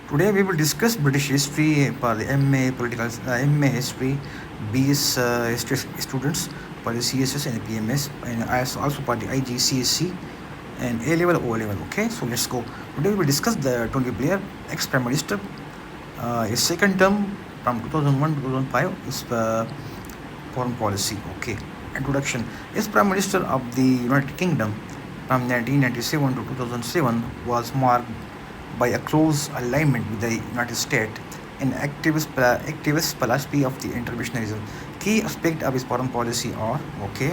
Today we will discuss British history for the MA political MA history, BS history students for the CSS and PMS, and also for the IGCSE and A level, O level. Okay, so let's go. Today we will discuss the Tony Blair, ex Prime Minister, his second term from 2001 to 2005 is foreign policy. Okay, introduction. As Prime Minister of the United Kingdom from 1997 to 2007 was marked by a close alignment with the United States and activist philosophy of the interventionism. Key aspect of his foreign policy are okay.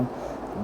1,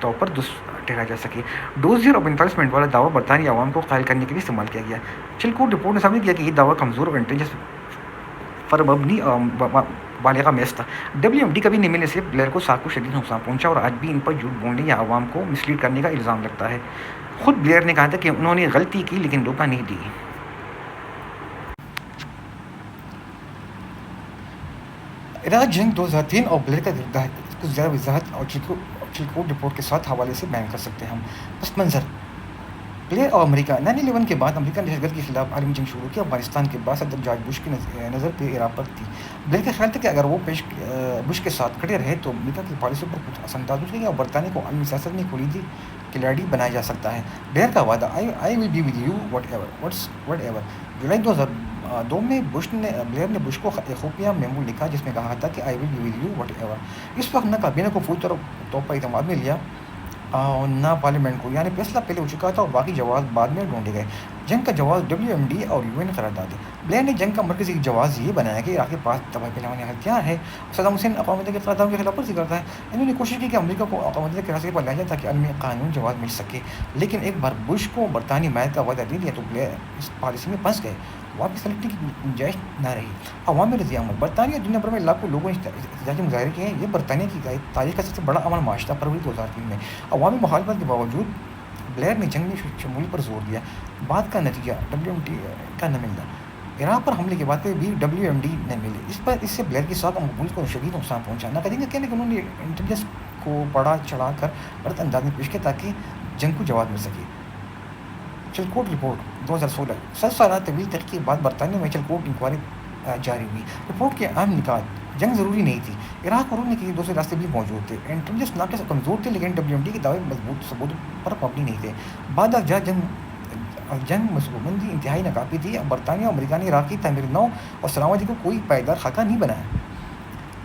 طور پر ٹھہرایا جا سکے۔ Dossier اور 45 minute والا دعویٰ برطانوی عوام کو قائل کرنے کے لیے استعمال کیا گیا۔ چلکوٹ رپورٹ نے ثابت کیا کہ یہ دعویٰ کمزور اور انٹیلیجنس پر مبنی بالغہ محض تھا۔ WMD کبھی نہیں ملنے سے بلیئر کو ساکھ کو شدید نقصان پہنچا اور آج بھی ان پر جھوٹ بولنے یا عوام کو مسلیڈ کرنے کا الزام لگتا ہے۔ خود بلیئر نے کہا تھا کہ انہوں نے غلطی کی لیکن دھوکہ نہیں دی۔ عراق جنگ 2003 اور بلیئر کا کچھ زیادہ وضاحت اور چلکوٹ رپورٹ کے ساتھ حوالے سے بیان کر سکتے ہیں ہم۔ پس منظر بلیئر اور امریکہ 9/11 کے بعد امریکہ نے دہشت گردی کے خلاف عالمی جنگ شروع کی۔ افغانستان کے بعد صدر جارج بش کی نظر پہ عراق پر تھی۔ بلیئر کا خیال تھا کہ اگر وہ بش کے ساتھ کھڑے رہے تو امریکہ کی پالیسیوں پر کچھ اثر انداز ہو سکے اور برطانیہ کو عالمی سیاست میں کلیدی کھلاڑی بنایا جا سکتا ہے۔ بلیئر کا وعدہ I will be with you whatever۔ جولائی 2002 میں بلیئر نے بش کو ایک خفیہ میمو لکھا جس میں کہا تھا کہ I will be with you whatever۔ اس وقت نہ کابینہ کو پوری طور پر اعتماد میں لیا اور نہ پارلیمنٹ کو، یعنی فیصلہ پہلے ہو چکا تھا اور باقی جواز بعد میں ڈھونڈے گئے۔ جنگ کا جواز WMD اور UN قرارداد۔ بلیئر نے جنگ کا مرکزی جواز یہ بنایا کہ عراق کے پاس تباہی پھیلانے کا ہتھیار ہے اور صدام حسین اقوام متحدہ کے قراردادوں کی خلاف ورزی کرتا ہے۔ انہوں نے کوشش کی کہ امریکہ کو اقوام متحدہ کے راستے پر لایا جائے تاکہ عالمی قانون جواز مل سکے، لیکن ایک بار بش کو برطانوی حمایت کا وعدہ دے دیا تو بلیئر اس پالیسی میں پھنس گئے۔ واپس پلٹنے کی گنجائش نہ رہی۔ عوامی رد عمل۔ برطانیہ دنیا بھر میں لاکھوں لوگوں نے احتجاجی مظاہرے کیے ہیں۔ یہ برطانیہ کی تاریخ کا سب سے بڑا امن مارچ تھا۔ فروری 2003 میں عوامی مخالفت کے باوجود بلیئر نے جنگ میں شمولیت پر زور دیا۔ بعد کا نتیجہ WMD کا نہ ملنا۔ عراق پر حملے کے بعد بھی WMD نہ ملے۔ اس سے بلیئر کی ساکھ اور مقبولیت کو شدید نقصان پہنچا۔ ناقدین کا کہنا ہے کہ انہوں نے انٹیلیجنس کو بڑھا چڑھا کر غلط انداز میں پیش کیا تاکہ جنگ کو جواز مل سکے۔ چلکوٹ رپورٹ 2016 7 سالہ طویل تحقیق کے بعد برطانیہ میں چلکوٹ انکوائری جاری ہوئی۔ رپورٹ کے اہم نکات: جنگ ضروری نہیں تھی، عراق کو روکنے کے لیے دوسرے راستے بھی موجود تھے، انٹیلیجنس ناقص اور کمزور تھے لیکن WMD کے دعوے مضبوط ثبوت پر مبنی نہیں تھے، بعد جنگ منصوبہ بندی انتہائی ناکافی تھی، برطانیہ اور امریکہ نے عراق کی تعمیر نو اور سلامتی کو کوئی پائیدار خاکہ نہیں بنایا۔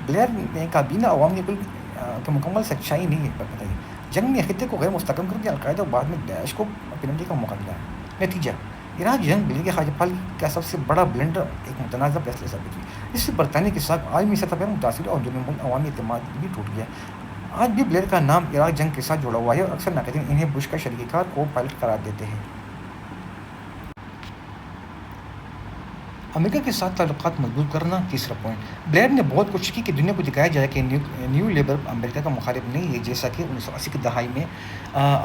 بلیئر نے کابینہ عوام کی مکمل سچائی نہیں بتائی۔ جنگ نے خطے کو غیر مستحکم کر دیا، القاعدہ اور بعد میں داعش کو پنجے کا موقع دیا۔ نتیجہ: عراق جنگ بلیئر کے خارجہ پال کا سب سے بڑا بلنڈر ایک متنازع فیصلہ ثابت ہوئی۔ اس سے برطانیہ کے ساتھ عالمی سطح پر متاثر اور دنیا میں عوامی اعتماد بھی ٹوٹ گیا۔ آج بھی بلیئر کا نام عراق جنگ کے ساتھ جڑا ہوا ہے اور اکثر ناقدین انہیں بش کا شریک کار کو پائلٹ قرار دیتے ہیں۔ امریکہ کے ساتھ تعلقات مضبوط کرنا۔ تیسرا پوائنٹ، بلیئر نے بہت کوشش کی کہ دنیا کو دکھایا جائے کہ نیو لیبر امریکہ کا مخالف نہیں ہے، جیسا کہ 1980 کی دہائی میں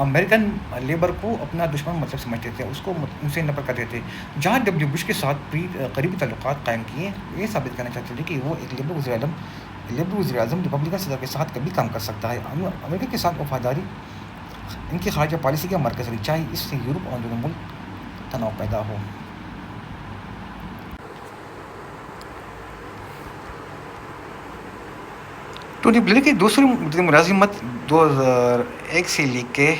امریکن لیبر کو اپنا دشمن مطلب سمجھتے تھے، ان سے نفرت کرتے تھے۔ جہاں بش کے ساتھ قریبی تعلقات قائم کیے، یہ ثابت کرنا چاہتے تھے کہ وہ ایک لیبر وزیر اعظم ریپبلکن صدر کے ساتھ کبھی کام کر سکتا ہے۔ امریکہ کے ساتھ وفاداری ان کی خارجہ پالیسی کا مرکز رہی، چاہے اس سے یورپ اور اندرون ملک تناؤ پیدا ہو۔ ٹونی بلیئر کی دوسری ملازمت 2001 سے لے کے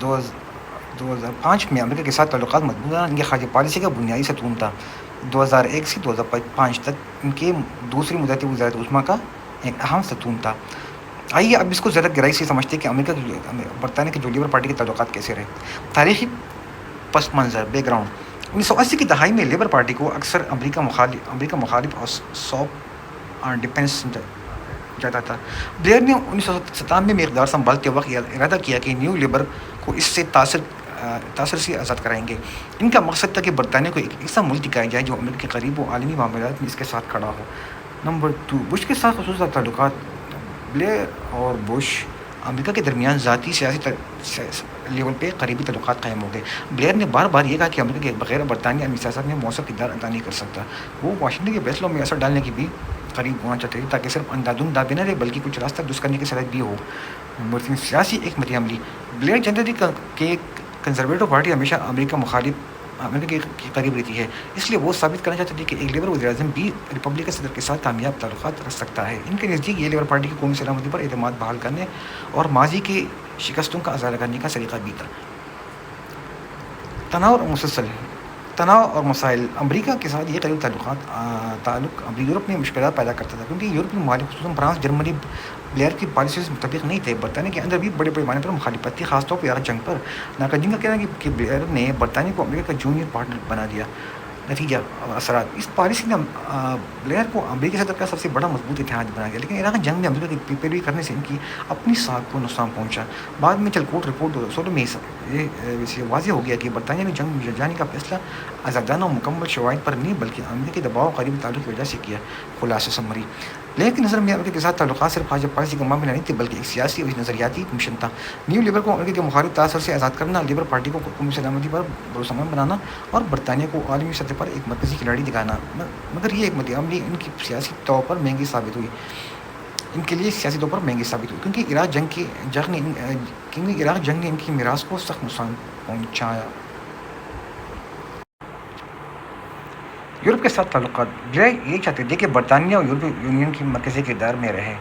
2005 میں امریکہ کے ساتھ تعلقات مضبوط کرنا ان کی خارجہ پالیسی کا بنیادی ستون تھا۔ 2001 سے 2005 تک ان کے دوسری مدتی وزارت عظمیٰ کا ایک اہم ستون تھا۔ آئیے اب اس کو زیادہ گہرائی سے سمجھتے ہیں کہ برطانیہ کی جو لیبر پارٹی کے تعلقات کیسے رہے۔ تاریخی پس منظر بیک گراؤنڈ: 1980 کی دہائی میں لیبر پارٹی کو اکثر امریکہ مخالف اور سافٹ ڈیفنس جاتا تھا۔ بلیئر نے 1997 میں اقتدار سنبھالتے وقت ارادہ کیا کہ نیو لیبر کو اس سے تاثر سے آزاد کرائیں گے۔ ان کا مقصد تھا کہ برطانیہ کو ایک ایسا ملک دکھایا جائے جو امریکہ کے قریب و عالمی معاملات میں اس کے ساتھ کھڑا ہو۔ نمبر 2، بش کے ساتھ خصوصی تعلقات۔ بلیئر اور بش امریکہ کے درمیان ذاتی سیاسی لیول پہ قریبی تعلقات قائم ہو گئے۔ بلیئر نے بار بار یہ کہا کہ امریکہ کے بغیر برطانیہ عالمی سیاست میں مؤثر کردار ادا نہیں کر سکتا۔ وہ واشنگٹن کے فیصلوں میں اثر ڈالنے کی بھی قریب ہونا چاہتے تھے تاکہ صرف اندھا بھی نہ رہے بلکہ کچھ راستہ درست کرنے کی صلاحیت بھی ہو۔ نمبر 3، سیاسی حکمت عملی۔ بلیئر جانتے تھے کہ کنزرویٹو پارٹی ہمیشہ امریکہ کے قریب رہتی ہے، اس لیے وہ ثابت کرنا چاہتے تھے کہ ایک لیبر وزیر اعظم بھی ریپبلکن صدر کے ساتھ کامیاب تعلقات رکھ سکتا ہے۔ ان کے نزدیک یہ لیبر پارٹی کی قومی سلامتی پر اعتماد بحال کرنے اور ماضی کی شکستوں کا ازالہ کرنے کا طریقہ بھی تھا۔ تناؤ اور مسائل۔ امریکہ کے ساتھ یہ قریب تعلق یورپ میں مشکلات پیدا کرتا تھا کیونکہ یورپی ممالک خصوصاً فرانس، جرمنی بلیئر کی پالیسی سے متفق نہیں تھے۔ برطانیہ کے اندر بھی بڑے پیمانے پر مخالفت تھی، خاص طور پر عراق جنگ پر۔ ناقدین کا کہنا ہے کہ بلیئر نے برطانیہ کو امریکہ کا جونیئر پارٹنر بنا دیا۔ نتیجہ اور اثرات اس پالیسی نے بلیئر کو امریکی صدر کا سب سے بڑا مضبوط اتحاد بنا دیا، لیکن عراق جنگ میں امریکہ کی پیروی کرنے سے ان کی اپنی ساکھ کو نقصان پہنچا۔ بعد میں چلکوٹ رپورٹ 2016 میں یہ واضح ہو گیا کہ برطانیہ نے جنگ میں جانے کا فیصلہ آزادانہ اور مکمل شواہد پر نہیں بلکہ امریکی دباؤ اور قریبی تعلق کی وجہ سے کیا۔ خلاصہ سمری، بلیئر کی نظر میں امریکہ کے ساتھ تعلقات صرف خارجہ پالیسی کا معاملہ نہیں تھے بلکہ ایک سیاسی اور نظریاتی مشن تھا۔ نیو لیبر کو امریکہ کے مخالف تاثر سے آزاد کرنا، لیبر پارٹی کو قومی سلامتی پر بھروسہ مند بنانا اور برطانیہ کو عالمی سطح پر ایک مرکزی کھلاڑی دکھانا، مگر یہ حکمت عملی ان کی سیاسی طور پر مہنگی ثابت ہوئی کیونکہ عراق جنگ نے ان کی میراث کو سخت نقصان پہنچایا۔ یورپ کے ساتھ تعلقات، بلیئر یہ چاہتے تھے کہ برطانیہ اور یورپی یونین کی مرکزی کردار میں رہے،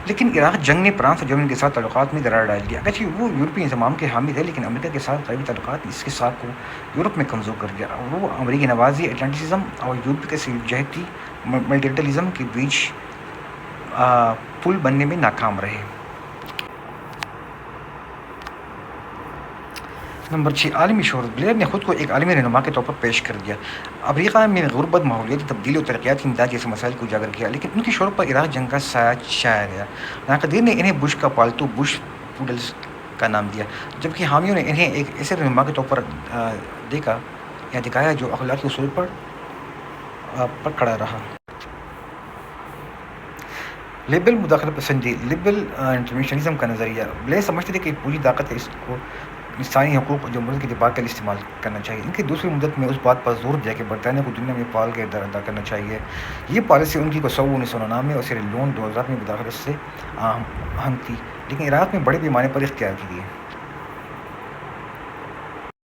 لیکن عراق جنگ نے فرانس اور جرمنی کے ساتھ تعلقات میں دراڑ ڈال دی۔ اگرچہ وہ یورپی انضمام کے حامی تھے لیکن امریکہ کے ساتھ قریبی تعلقات نے اس کے ساتھ کو یورپ میں کمزور کر دیا اور وہ امریکی نوازی اٹلانٹسزم اور یورپ کے جہتی ملٹیلٹرلزم کے بیچ پل بننے میں ناکام رہے۔ نمبر 6، عالمی شہرت، بلیئر نے خود کو ایک عالمی رہنما کے طور پر پیش کر دیا۔ افریقہ میں غربت، ماحولیاتی تبدیلی اور ترقیاتی امداد جیسے مسائل کو اجاگر کیا، لیکن ان کی شہرت پر عراق جنگ کا سایہ چھایا رہا۔ ناقدین نے انہیں بش کا پالتو بش پوڈلز کا نام دیا، جبکہ حامیوں نے انہیں ایک ایسے رہنما کے طور پر دکھایا جو اخلاقی اصول پر کھڑا رہا۔ لبرل مداخلت پسندی، لبرل انٹرونشنزم کا نظریہ، بلیئر سمجھتے تھے کہ پوری طاقت اس کو انسانی حقوق اور جمہوریت کے دفاع کے لیے استعمال کرنا چاہیے۔ ان کی دوسری مدت میں اس بات پر زور دیا کہ برطانیہ کو دنیا میں فعال کردار ادا کرنا چاہیے۔ یہ پالیسی ان کی کوسوو 1999 اور سیری لیون 2000 میں مداخلت سے آہنگ تھی، لیکن عراق میں بڑے پیمانے پر اختیار کی گئی۔